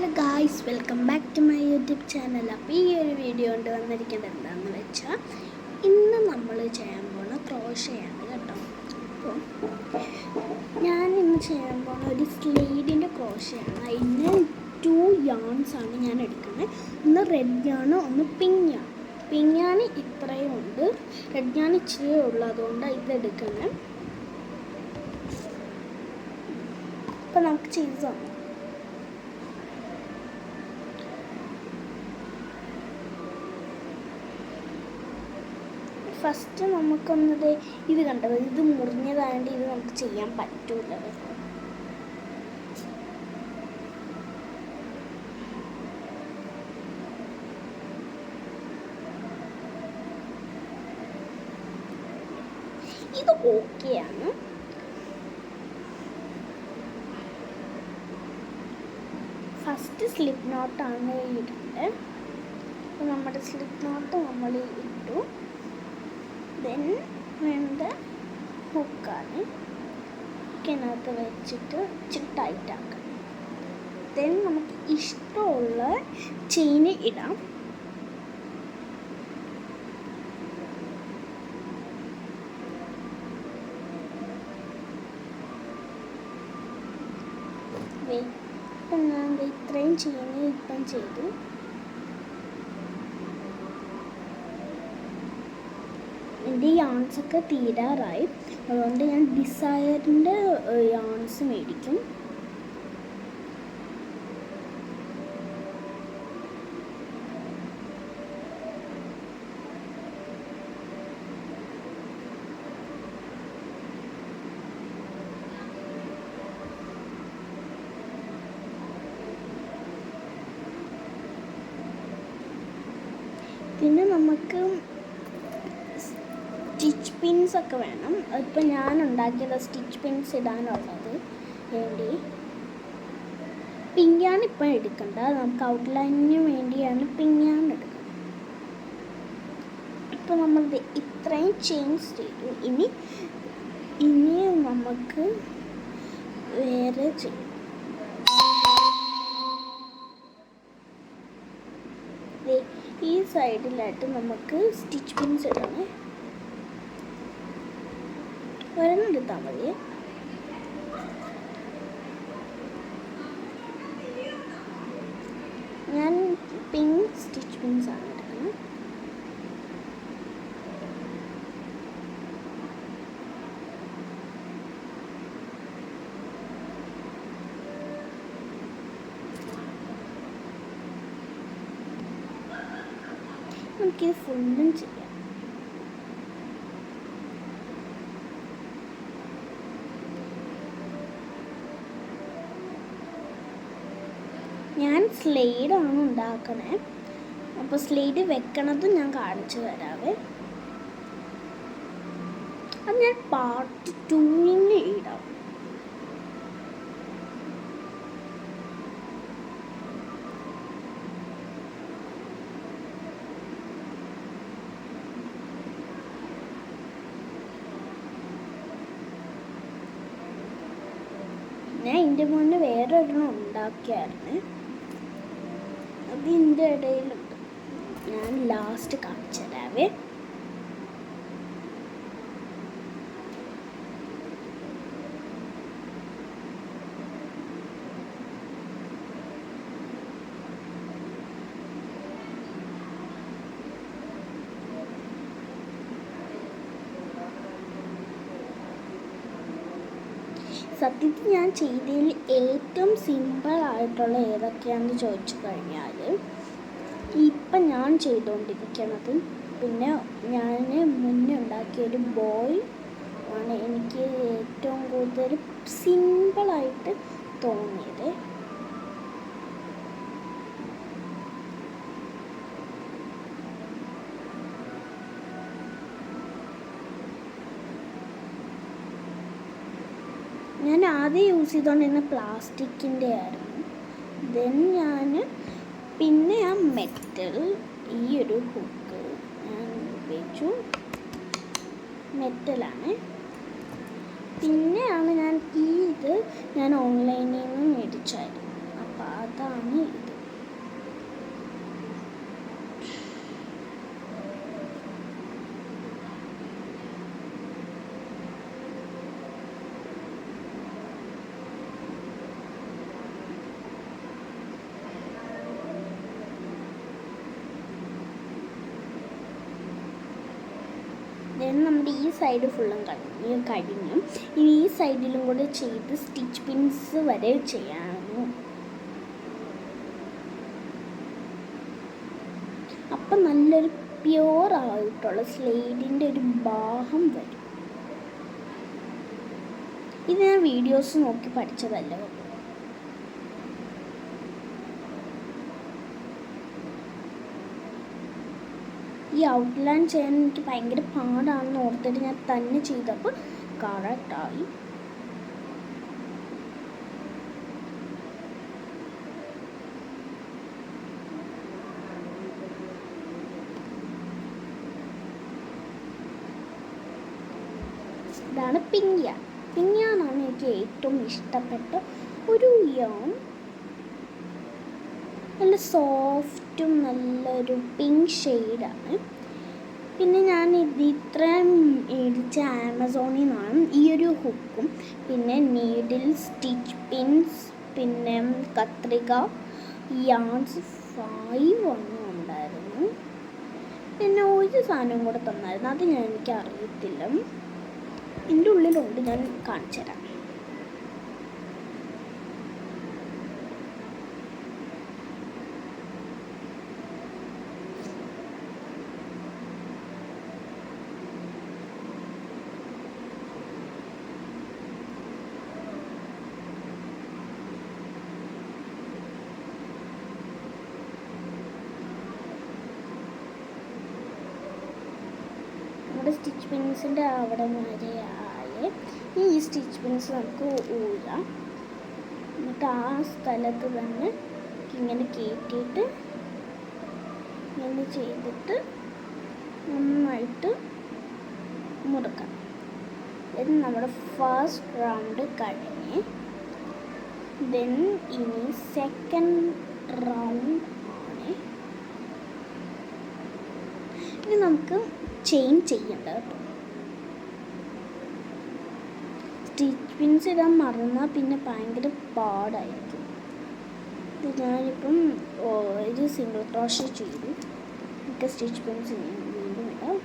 Hello guys, welcome back to my YouTube channel. അപ്പോൾ ഈ ഒരു വീഡിയോ കൊണ്ട് വന്നിരിക്കുന്നത് എന്താണെന്ന് വെച്ചാൽ, ഇന്ന് നമ്മൾ ചെയ്യാൻ പോകുന്ന ക്രോഷയാണ് കേട്ടോ. അപ്പോൾ ഞാൻ ഇന്ന് ചെയ്യാൻ പോകുന്ന ഒരു സ്ലൈഡിൻ്റെ ക്രോഷയാണ്. അതിന് 2 yarns ആണ് ഞാൻ എടുക്കുന്നത്. ഒന്ന് റെഡ് yarn, ഒന്ന് പിങ്ക് yarn. പിങ്ക് yarn ഇത്രയും ഉണ്ട്, റെഡ് yarn ഇച്ചിരി ഉള്ളതുകൊണ്ട് ഇതെടുക്കുന്നത്. അപ്പോൾ നമുക്ക് ചെയ്ത് തന്നു. ഫസ്റ്റ് നമുക്കൊന്നത് ഇത് കണ്ടത്, ഇത് മുറിഞ്ഞതായതുകൊണ്ട് ഇത് നമുക്ക് ചെയ്യാൻ പറ്റൂല. ഇത് ഓക്കെയാണ്. ഫസ്റ്റ് സ്ലിപ്പ് നോട്ടാണ് ഇടേണ്ടത്. അപ്പോൾ നമ്മുടെ സ്ലിപ്പ് നോട്ട് നമ്മൾ ഇട്ടു. ദെൻ വേണ്ട ഹുക്കാണ്, ഹുക്കിനകത്ത് വെച്ചിട്ട് ഇച്ചിരി ടൈറ്റാക്കണം. ദെൻ നമുക്ക് ഇഷ്ടമുള്ള ചെയിന് ഇടാം. ഇപ്പം ഞാൻ ഇത്രയും ചെയിന് ഇപ്പം ചെയ്തു. എൻ്റെ യാൺസൊക്കെ തീരാറായി, അതുകൊണ്ട് ഞാൻ ഡിസയറിൻ്റെ യാൺസ് മേടിക്കും. പിന്നെ നമുക്ക് സ്റ്റിച്ച് പിൻസ് ഒക്കെ വേണം. അതിപ്പോൾ ഞാൻ ഉണ്ടാക്കിയത് സ്റ്റിച്ച് പിൻസ് ഇടാനുള്ളത് വേണ്ടി. പിങ്ക് yarn ഇപ്പം എടുക്കണ്ട, നമുക്ക് ഔട്ട്ലൈനിന് വേണ്ടിയാണ് പിങ്ക് yarn എടുക്കുന്നത്. ഇപ്പോൾ നമ്മൾ ഇത്രയും ചെയിൻസ് ചെയ്തു. ഇനി നമുക്ക് വേറെ ചെയ്യും. ഈ സൈഡിലായിട്ട് നമുക്ക് സ്റ്റിച്ച് പിൻസ് ഇടണേ. ഒരെണ്ണം എടുത്താൽ മതി. ഞാൻ പിങ്ക് സ്റ്റിച്ച് പിൻസ് ആണ് എടുക്കുന്നത്. നമുക്കിത് ഫുള്ളും ചെയ്യാം. ഞാൻ സ്ലൈഡാണ് ഉണ്ടാക്കണേ. അപ്പോൾ സ്ലൈഡ് വെക്കണത് ഞാൻ കാണിച്ചു തരാവേ. അത് ഞാൻ പാർട്ട് 2 ഇടാം. ഞാൻ ഇതിൻ്റെ മുന്നേ വേറെ ഒരെണ്ണം ഉണ്ടാക്കിയായിരുന്നു, അത് ഇതിൻ്റെ ഇടയിലുണ്ട്. ഞാൻ ലാസ്റ്റ് കാണിച്ചു തരാവേ. സത്യത്തിൽ ഞാൻ ചെയ്തതിൽ ഏറ്റവും സിമ്പിളായിട്ടുള്ള ഏതൊക്കെയാണെന്ന് ചോദിച്ചു കഴിഞ്ഞാൽ, ഇപ്പം ഞാൻ ചെയ്തുകൊണ്ടിരിക്കണത്, പിന്നെ ഞാൻ മുന്നേ ഉണ്ടാക്കിയൊരു ബോയ് ആണ് എനിക്ക് ഏറ്റവും കൂടുതൽ സിമ്പിളായിട്ട് തോന്നിയത്. ഞാൻ ആദ്യം യൂസ് ചെയ്തുകൊണ്ടിരുന്ന പ്ലാസ്റ്റിക്കിൻ്റെ ആയിരുന്നു. ദെൻ പിന്നെ ആ മെറ്റൽ, ഈ ഒരു ഹുക്ക് ഞാൻ ഉപയോഗിച്ചു, മെറ്റലാണ്. പിന്നെയാണ് ഞാൻ ഇത് ഓൺലൈനിൽ നിന്ന് മേടിച്ചായിരുന്നു. അപ്പോൾ അതാണ് ആണ് ഇത്. നമ്മുടെ ഈ സൈഡ് ഫുള്ളും കഴിഞ്ഞു. ഇനി ഈ സൈഡിലും കൂടെ ചെയ്ത് സ്റ്റിച്ച് പിൻസ് വരെ ചെയ്യാമോ. അപ്പം നല്ലൊരു പ്യുവർ ആയിട്ടുള്ള സ്ലേറ്റിൻ്റെ ഒരു ഭാഗം വരും. ഇത് ഞാൻ വീഡിയോസ് നോക്കി പഠിച്ചതല്ല. ഈ ഔട്ട്ലൈൻ ചെയ്യാൻ എനിക്ക് ഭയങ്കര പാടാണെന്ന് ഓർത്തിട്ട് ഞാൻ തന്നെ ചെയ്തപ്പോൾ കറക്റ്റായി. ഇതാണ് പിങ്ക്യാൻ. പിങ്ക്യാനാണ് എനിക്ക് ഏറ്റവും ഇഷ്ടപ്പെട്ട ഒരു യാൺ. നല്ല സോഫ്റ്റും നല്ലൊരു പിങ്ക് ഷെയ്ഡാണ്. പിന്നെ ഞാൻ ഇത്രയും മേടിച്ച ആമസോണിൽ നിന്നാണ് ഈ ഒരു ഹുക്കും, പിന്നെ നീഡിൽ, സ്റ്റിച്ച് പിൻസ്, പിന്നെ കത്രിക, യാൺസ് 5 ഉണ്ടായിരുന്നു. പിന്നെ ഒരു സാധനം കൂടെ തന്നായിരുന്നു, അത് എനിക്ക് അറിയത്തില്ല. എൻ്റെ ഉള്ളിലുണ്ട്, ഞാൻ കാണിച്ചു തരാം. നമ്മുടെ സ്റ്റിച്ച് പിൻസിൻ്റെ അവിടെ വരെയായി. ഈ സ്റ്റിച്ച് പിൻസ് നമുക്ക് ഊരാം. എന്നിട്ട് ആ സ്ഥലത്ത് തന്നെ ഇങ്ങനെ കയറ്റിയിട്ട് ഇങ്ങനെ ചെയ്തിട്ട് നന്നായിട്ട് മുറുക്കാം. ഇത് നമ്മുടെ ഫസ്റ്റ് റൗണ്ട് കഴിഞ്ഞ് ദെൻ ഇനി സെക്കൻഡ് റൗണ്ട് ആണ്. ഇനി നമുക്ക് ചെയിൻ ചെയ്യേണ്ട കേട്ടോ. സ്റ്റിച്ച് പിൻസ് ഇടാൻ മറന്നാൽ പിന്നെ ഭയങ്കര പാടായിരിക്കും. ഇത് ഞാനിപ്പം ഒരു സിംഗിൾ ക്രോഷേ ചെയ്തു. എനിക്ക് സ്റ്റിച്ച് പിൻസ് വീണ്ടും ഇടാം.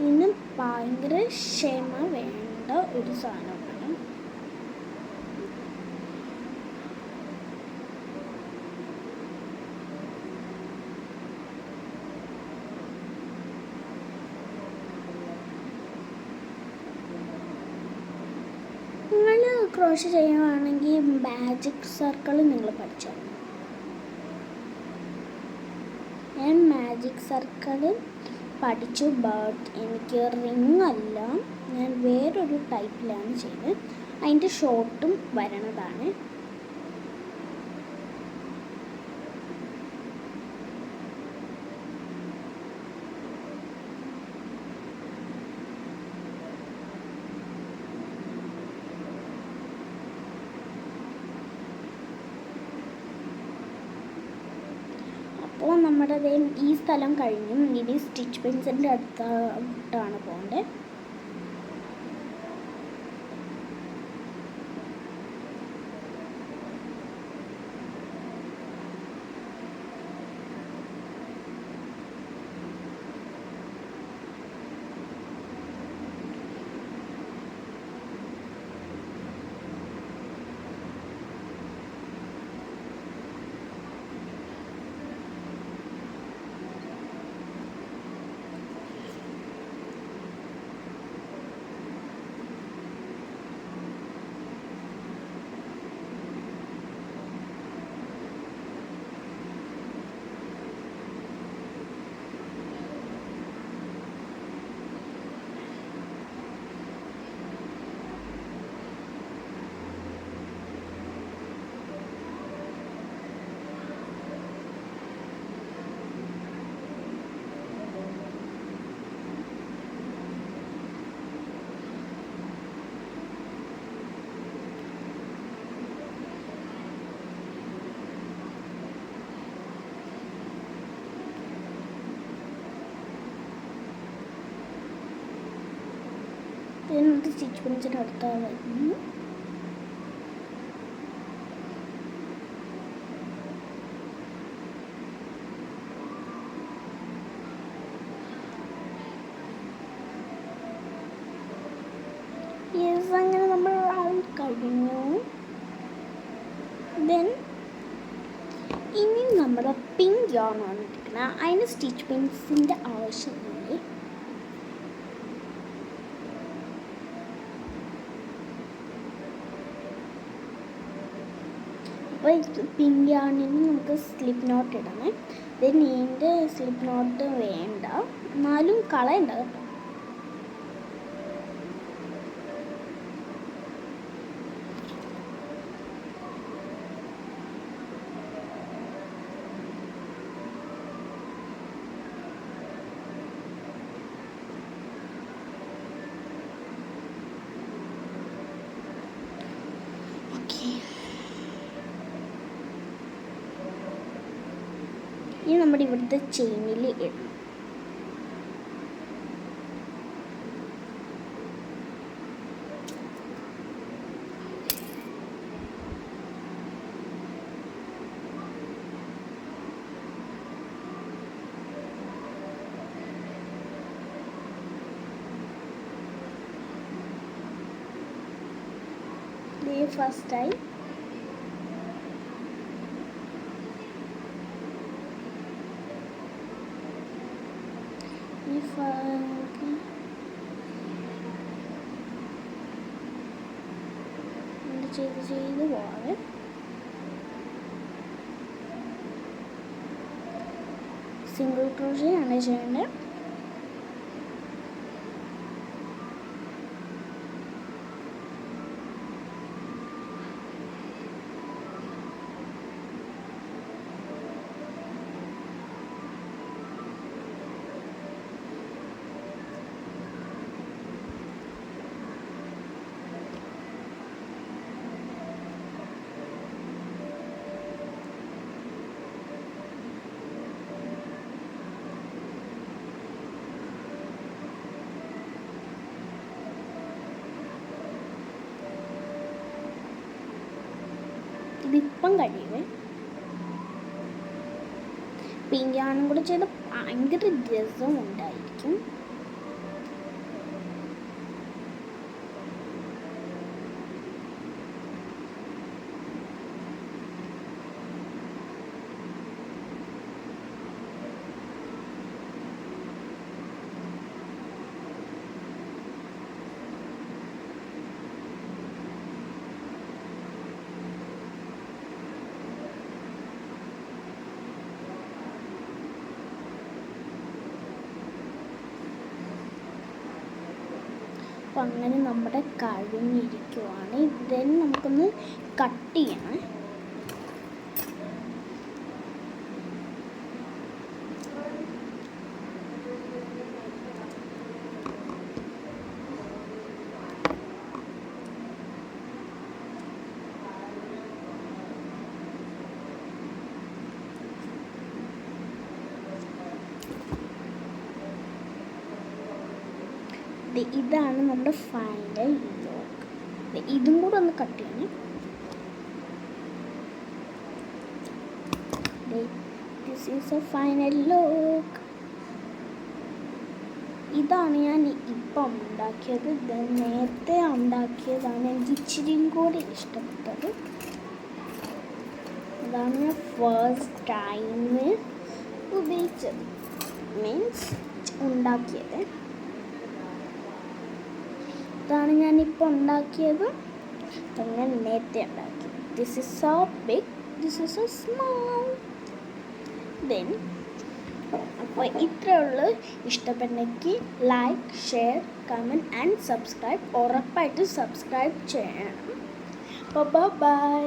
ഇന്ന് ഭയങ്കര ക്ഷമ വേണ്ട ഒരു സാധനമാണ്. നിങ്ങൾ ക്രോഷ് ചെയ്യുകയാണെങ്കിൽ മാജിക് സർക്കിൾ നിങ്ങൾ പഠിച്ചാൽ. ഞാൻ മാജിക് സർക്കിൾ പഠിച്ചു, ബട്ട് എനിക്ക് റിങ് അല്ല, ഞാൻ വേറൊരു ടൈപ്പിലാണ് ചെയ്തത്. അതിൻ്റെ ഷോർട്ടും വരണതാണ്. അപ്പോൾ നമ്മുടെ ഈ സ്ഥലം കഴിഞ്ഞും ഇനി സ്റ്റിച്ച് പിൻസിൻ്റെ അടുത്താണ് പോകേണ്ടത്. ഇതിനകത്ത് സ്റ്റിച്ച് പിൻസിൻ്റെ അടുത്ത വരുന്നു. അങ്ങനെ നമ്മൾ റൗണ്ട് കഴിഞ്ഞു. ദെൻ ഇനി നമ്മുടെ പിങ്ക് യോൺ വന്നിരിക്കുന്നത്. അതിന് സ്റ്റിച്ച് പിൻസിൻ്റെ ആവശ്യമില്ലേ. അപ്പോൾ പിങ്ക് യോണിന് നമുക്ക് സ്ലിപ്പ് നോട്ട് ഇടണേ. ദെൻ ഇതിൻ്റെ സ്ലിപ്പ് നോട്ട് വേണ്ട, എന്നാലും കളയണ്ട കേട്ടോ. ഇനി നമ്മുടെ ഇവിടുത്തെ ചെയിനിൽ ഇടണം. ഫസ്റ്റായി ചെയ്ത് പോവാതെ സിംഗിൾ ക്രോഷേ ആണ് ചെയ്യേണ്ടത്. ഇതിപ്പം കഴിയുമേ. പിങ്ക് യോണും കൂടെ ചെയ്ത് ഭയങ്കര രസം ഉണ്ടായിരിക്കും. അപ്പം അങ്ങനെ നമ്മുടെ കഴിഞ്ഞിരിക്കുവാണ്. ദെൻ നമുക്കൊന്ന് കട്ട് ചെയ്യണം. ഇതാണ് നമ്മുടെ ഫൈനൽ ലുക്ക്. ഇതും കൂടെ ഒന്ന് കട്ട് ചെയ്യണം. This is A final look. ഇതാണ് ഞാൻ ഇപ്പം ഉണ്ടാക്കിയത്. നേരത്തെ ഉണ്ടാക്കിയതാണ് എനിക്ക് ഇച്ചിരിയും കൂടി ഇഷ്ടപ്പെട്ടത്. ഇതാണ് ഞാൻ ഫസ്റ്റ് ടൈം ഉപയോഗിച്ചത്, മീൻസ് ഉണ്ടാക്കിയത്. ഇതാണ് ഞാനിപ്പോൾ ഉണ്ടാക്കിയത്. ഞാൻ നേരത്തെ ഉണ്ടാക്കി. This is so big, this is so small. Then അപ്പോൾ ഇത്രയേ ഉള്ളൂ. ഇഷ്ടപ്പെട്ടെങ്കിൽ like, share, comment and subscribe. ഉറപ്പായിട്ട് സബ്സ്ക്രൈബ് ചെയ്യണം. അപ്പോൾ ബൈ.